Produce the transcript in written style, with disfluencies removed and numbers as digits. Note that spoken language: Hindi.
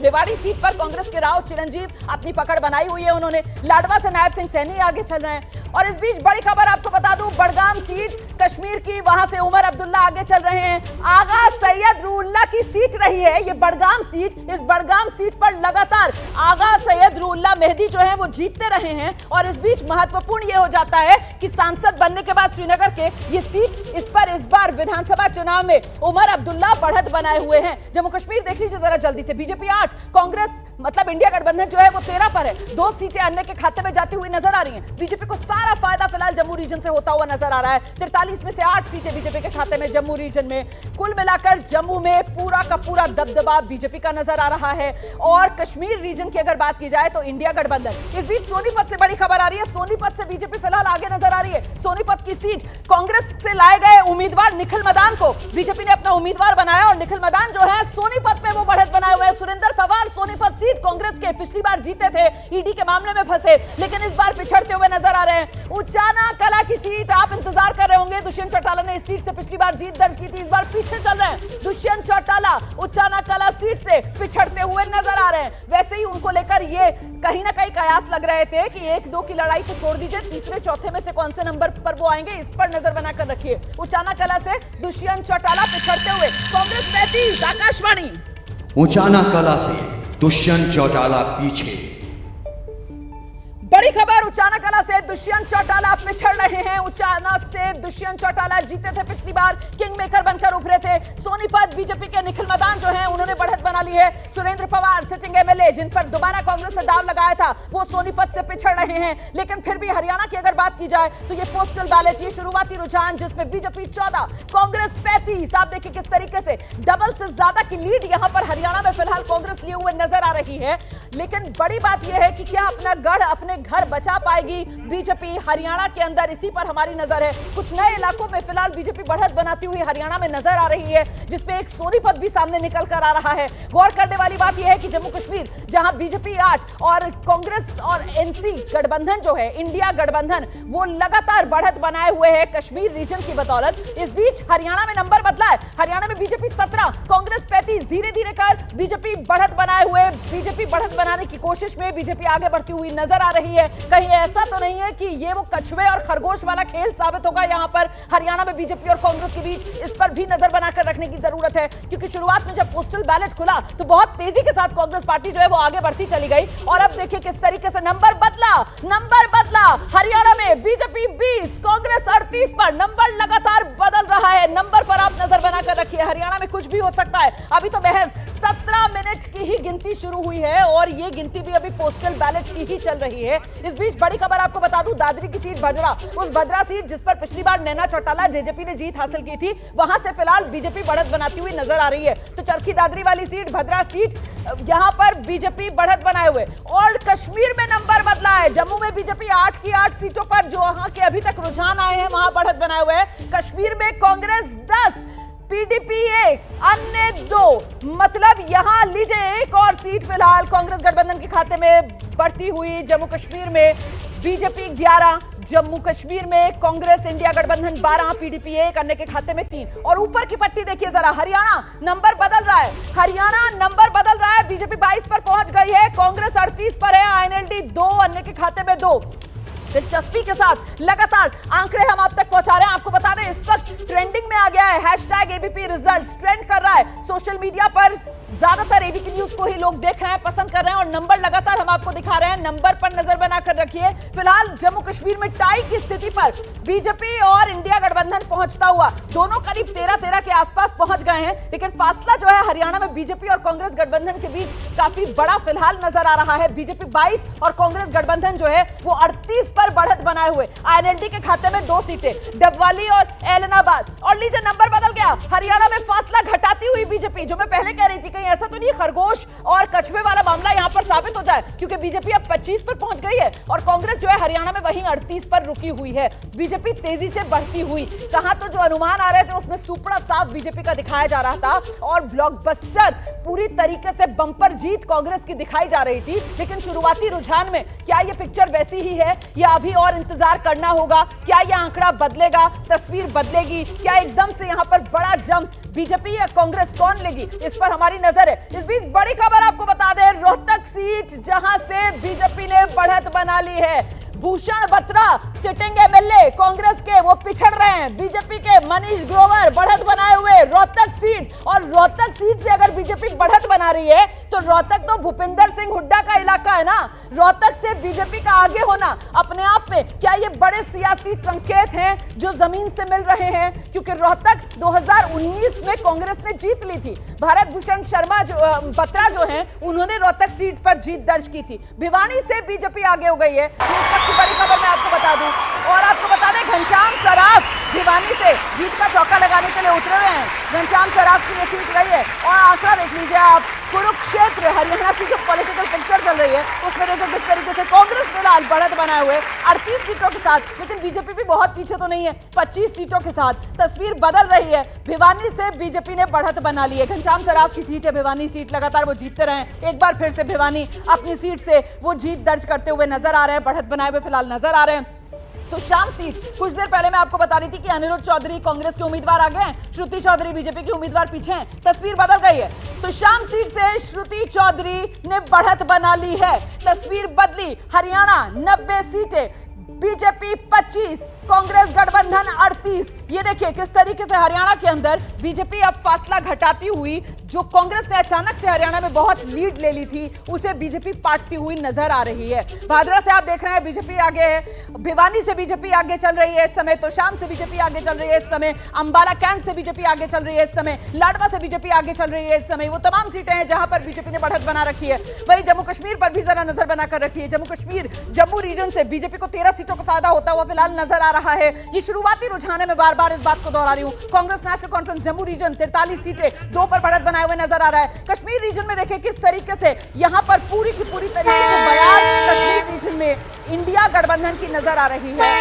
रेवाड़ी सीट पर कांग्रेस के राव चिरंजीव अपनी पकड़ बनाई हुई है। उन्होंने लाडवा से नायब सिंह सैनी आगे चल रहे हैं। और इस बीच बड़ी खबर आपको बता दूं, बड़गाम सीट कश्मीर की, वहां से उमर अब्दुल्ला आगे चल रहे हैं। आगा सैयद रूहुल्लाह की सीट रही है ये बड़गाम सीट। इस बड़गाम सीट पर लगातार आगा सैयद रूहुल्लाह मेहदी जो है वो जीतते रहे हैं। और इस बीच महत्वपूर्ण ये हो जाता है कि सांसद बनने के बाद श्रीनगर के ये सीट, इस पर इस बार विधानसभा चुनाव में उमर अब्दुल्ला बढ़त बनाए हुए हैं। जम्मू कश्मीर देख लीजिए जरा जल्दी से, बीजेपी 8, कांग्रेस मतलब इंडिया गठबंधन जो है वो 13 पर है। 2 सीटें अन्य के खाते में जाती हुई नजर आ रही हैं। बीजेपी को सारा फायदा फिलहाल जम्मू रीजन से होता हुआ नजर आ रहा है। 43 में से 8 सीटें बीजेपी के खाते में जम्मू रीजन में। कुल मिलाकर जम्मू में पूरा का पूरा दबदबा बीजेपी का नजर आ रहा है। और कश्मीर रीजन की अगर बात की जाए तो इंडिया गठबंधन। इस बीच सोनीपत से बड़ी खबर आ रही है। सोनीपत से बीजेपी फिलहाल आगे नजर आ रही है। सोनीपत की सीट कांग्रेस से लाए गए उम्मीदवार निखिल मदान को बीजेपी ने अपना उम्मीदवार बनाया और निखिल मदान जो है सोनीपत में वो बढ़त बनाए हुए हैं। सुरेंद्र पवार सोनीपत सीट कांग्रेस के पिछली बार जीते थे, ईडी के मामले में फंसे, लेकिन इस बार पिछड़ते हुए नजर आ रहे हैं। उचाना कला की सीट आप इंतजार कर रहे होंगे। दुष्यंत चौटाला ने इस सीट से पिछली बार जीत दर्ज की थी, इस बार पीछे चल रहे हैं। दुष्यंत चौटाला उचाना कला सीट से पिछड़ते हुए नजर आ रहे हैं। वैसे ही उनको लेकर ये कहीं ना कहीं कयास लग रहे थे कि 1-2 की लड़ाई तो छोड़ दीजिए, तीसरे चौथे में से कौन से नंबर पर वो आएंगे, इस पर नजर बनाकर रखिए। उचाना कला से दुष्यंत चौटाला पिछड़ते हुए कांग्रेस 35, आकाशवाणी। उचाना कला से दुष्यंत चौटाला पीछे। बड़ी खबर, उचाना कला से दुष्यंत चौटाला पिछड़ रहे हैं। उचाना से दुष्यंत चौटाला जीते थे पिछली बार, किंग मेकर बनकर उभरे थे। सोनीपत बीजेपी के निखिल मदान जो हैं उन्होंने बढ़त बना ली है। सुरेंद्र पवार सिटिंग एमएलए जिन पर दोबारा कांग्रेस ने दाव लगाया था वो सोनीपत से पिछड़ रहे हैं। लेकिन फिर भी हरियाणा की अगर बात की जाए तो ये पोस्टल बैलेट, ये शुरुआती रुझान जिसमें बीजेपी 14, कांग्रेस 35, आप देखिए किस तरीके से डबल से ज्यादा की लीड यहां पर हरियाणा में फिलहाल कांग्रेस लिए हुए नजर आ रही है। लेकिन बड़ी बात यह है कि क्या अपना गढ़ अपने घर बचा पाएगी बीजेपी हरियाणा के अंदर, इसी पर हमारी नजर है। कुछ नए इलाकों में फिलहाल बीजेपी बढ़त बनाती हुई हरियाणा में नजर आ रही है, जिसमें एक सोनीपत भी सामने निकल कर आ रहा है। गौर करने वाली बात यह है कि जम्मू कश्मीर जहां बीजेपी 8 और कांग्रेस और एनसी गठबंधन जो है, इंडिया गठबंधन, वो लगातार बढ़त बनाए हुए है कश्मीर रीजन की बदौलत। इस बीच हरियाणा में नंबर बदला है। हरियाणा में बीजेपी 17, कांग्रेस 35, धीरे धीरे कर बीजेपी बढ़त बनाए हुए, बीजेपी बढ़त बनाने की कोशिश में बीजेपी आगे बढ़ती हुई नजर आ रही है। कहीं ऐसा तो नहीं है कि ये वो कछुए और खरगोश वाला खेल साबित होगा यहां पर हरियाणा में बीजेपी और कांग्रेस के बीच, इस पर भी नजर बनाकर रखने की जरूरत है। क्योंकि शुरुआत में जब पोस्टल बैलेट खुला तो बहुत तेजी के साथ कांग्रेस पार्टी जो है वो आगे बढ़ती चली गई। और अब देखिए किस तरीके से नंबर बदला। हरियाणा में बीजेपी 20, कांग्रेस 38 पर नंबर लगातार बदल रहा है। नंबर पर आप नजर बनाकर रखिए, हरियाणा में कुछ भी हो सकता है। अभी तो महज 17 मिनट की ही गिनती शुरू हुई है और ये गिनती भी अभी पोस्टल बैलेट की ही चल रही है। इस बीच बड़ी खबर आपको बता दूं, दादरी की सीट भद्रा, उस भद्रा सीट जिस पर पिछली बार नैना चौटाला जेजेपी ने जीत हासिल की थी, वहां से फिलहाल बीजेपी बढ़त बनाती हुई नजर आ रही है। तो चरखी दादरी वाली सीट, भद्रा सीट, यहां पर बीजेपी बढ़त बनाए हुए। और कश्मीर में नंबर बदला है। जम्मू में बीजेपी 8 की 8 सीटों पर जो वहां के अभी तक रुझान आए हैं वहां बढ़त बनाए हुए हैं। कश्मीर में कांग्रेस 10, पीडीपी 1, अन्य 2, मतलब यहां लीजिए एक और सीट फिलहाल कांग्रेस गठबंधन के खाते में बढ़ती हुई। जम्मू कश्मीर में बीजेपी 11, जम्मू कश्मीर में कांग्रेस इंडिया गठबंधन 12, पीडीपी 1, अन्य के खाते में 3। और ऊपर की पट्टी देखिए जरा, हरियाणा नंबर बदल रहा है। हरियाणा नंबर बदल रहा है, बीजेपी 22 पर पहुंच गई है, कांग्रेस 38 पर है, आईएनएलडी 2, अन्य के खाते में 2। दिलचस्पी के साथ लगातार आंकड़े हम आप तक पहुंचा रहे हैं। आपको बता दें इस वक्त ट्रेंडिंग में आ गया है #ABP रिजल्ट्स, ट्रेंड कर रहा है सोशल मीडिया पर। ज्यादातर एबीपी न्यूज को ही लोग देख रहे हैं, पसंद कर रहे हैं और नंबर लगातार हम आपको दिखा रहे हैं। नंबर पर नजर बनाकर रखिए। फिलहाल जम्मू कश्मीर में टाई की स्थिति पर बीजेपी और इंडिया गठबंधन पहुंचता हुआ, दोनों करीब 13-13 के आसपास पहुंच गए हैं। लेकिन फासला जो है हरियाणा में बीजेपी और कांग्रेस गठबंधन के बीच काफी बड़ा फिलहाल नजर आ रहा है। बीजेपी 22 और कांग्रेस गठबंधन जो है वो 38 पर बढ़त बनाए हुए। आईएनएलडी के खाते में 2 सीटें, डबवाली और एलनाबाद। और लीजिए नंबर बदल गया, हरियाणा में फासला घटाती हुई बीजेपी, जो मैं पहले कह रही थी कहीं ऐसा तो नहीं खरगोश और कछुए वाला मामला यहां पर साबित हो जाए, क्योंकि बीजेपी अब 25 पर पहुंच गई है और कांग्रेस जो है हरियाणा में वहीं 38 पर रुकी हुई है। बीजेपी तेजी से बढ़ती हुई, कहां तो जो अनुमान आ रहे थे उसमें सुपड़ा साफ बीजेपी का दिखाया जा रहा था और ब्लॉकबस्टर पूरी तरीके से बंपर जीत कांग्रेस की दिखाई जा रही थी। लेकिन शुरुआती रुझान में क्या यह पिक्चर वैसी ही है या अभी और इंतजार करना होगा? क्या यह आंकड़ा बदलेगा, तस्वीर बदलेगी? क्या एकदम से यहां पर बड़ा जंप बीजेपी या कांग्रेस कौन लेगी, इस पर हमारी नजर है। इस बीच बड़ी खबर आपको बता सीट जहां से बीजेपी ने बढ़त बना ली है। भूषण बत्रा सिटिंग एमएलए कांग्रेस के, वो पिछड़ रहे हैं। बीजेपी के मनीष ग्रोवर बढ़त बनाए हुए रोहतक सीट, और रोहतक सीट से अगर बीजेपी बढ़त बना रही है तो रोहतक तो भूपिंदर सिंह हुड्डा का इलाका है ना। रोहतक से बीजेपी का आगे होना अपने आप में क्या ये बड़े सियासी संकेत हैं जो जमीन से मिल रहे हैं? क्योंकि रोहतक 2019 में कांग्रेस ने जीत ली थी। भारत भूषण शर्मा बत्रा जो हैं, उन्होंने रोहतक सीट पर जीत दर्ज की थी। भिवानी से बीजेपी आगे हो गई है, बड़ी खबर मैं आपको बता दूं। और आपको बता दें, घनश्याम सराफ भिवानी से जीत का चौका लगाने के लिए उतरे हुए हैं। घनश्याम सराफ की ये सीट रही है, और आंकड़ा देख लीजिए आप, कुरुक्षेत्र हरियाणा की जो पॉलिटिकल पिक्चर चल रही है उसमें देखिए किस तरीके से कांग्रेस फिलहाल बढ़त बनाए हुए 38 सीटों के साथ, लेकिन बीजेपी भी बहुत पीछे तो नहीं है। 25 सीटों के साथ तस्वीर बदल रही है। भिवानी से बीजेपी ने बढ़त बना ली है। घनश्याम सराफ की सीट है भिवानी सीट, लगातार वो जीतते रहे। एक बार फिर से भिवानी अपनी सीट से वो जीत दर्ज करते हुए नजर आ रहे हैं, बढ़त बनाए हुए फिलहाल नजर आ रहे हैं। तो शाम सीट, कुछ देर पहले मैं आपको बता रही थी कि अनिरुद्ध चौधरी कांग्रेस के उम्मीदवार आगे हैं, श्रुति चौधरी बीजेपी की उम्मीदवार पीछे हैं। तस्वीर बदल गई है। तो शाम सीट से श्रुति चौधरी ने बढ़त बना ली है, तस्वीर बदली। हरियाणा 90 सीटें, बीजेपी 25, कांग्रेस गठबंधन 38। ये देखिए किस तरीके से हरियाणा के अंदर बीजेपी अब फासला घटाती हुई, जो कांग्रेस ने अचानक से हरियाणा में बहुत लीड ले ली थी, उसे बीजेपी पाटती हुई नजर आ रही है। भादरा से आप देख रहे हैं बीजेपी आगे है, भिवानी से बीजेपी आगे चल रही है इस समय, तो शाम से बीजेपी आगे चल रही है इस समय, अंबाला कैंट से बीजेपी आगे चल रही है इस समय, लाडवा से बीजेपी आगे चल रही है इस समय। वो तमाम सीटें हैं जहां पर बीजेपी ने बढ़त बना रखी है। वही जम्मू कश्मीर पर भी जरा नजर बनाकर रखी है। जम्मू कश्मीर, जम्मू रीजन से बीजेपी को 13 सीटों का फायदा होता हुआ फिलहाल नजर आ रहा है। ये शुरुआती रुझान है, मैं बार बार इस बात को दोहरा रही हूं। कांग्रेस नेशनल कॉन्फ्रेंस जम्मू रीजन 43 सीटें, 2 पर बढ़त बनाए हुए नजर आ रहा है। कश्मीर रीजन में देखिए किस तरीके से यहां पर पूरी की पूरी तरीके से बयान कश्मीर रीजन में इंडिया गठबंधन की नजर आ रही है।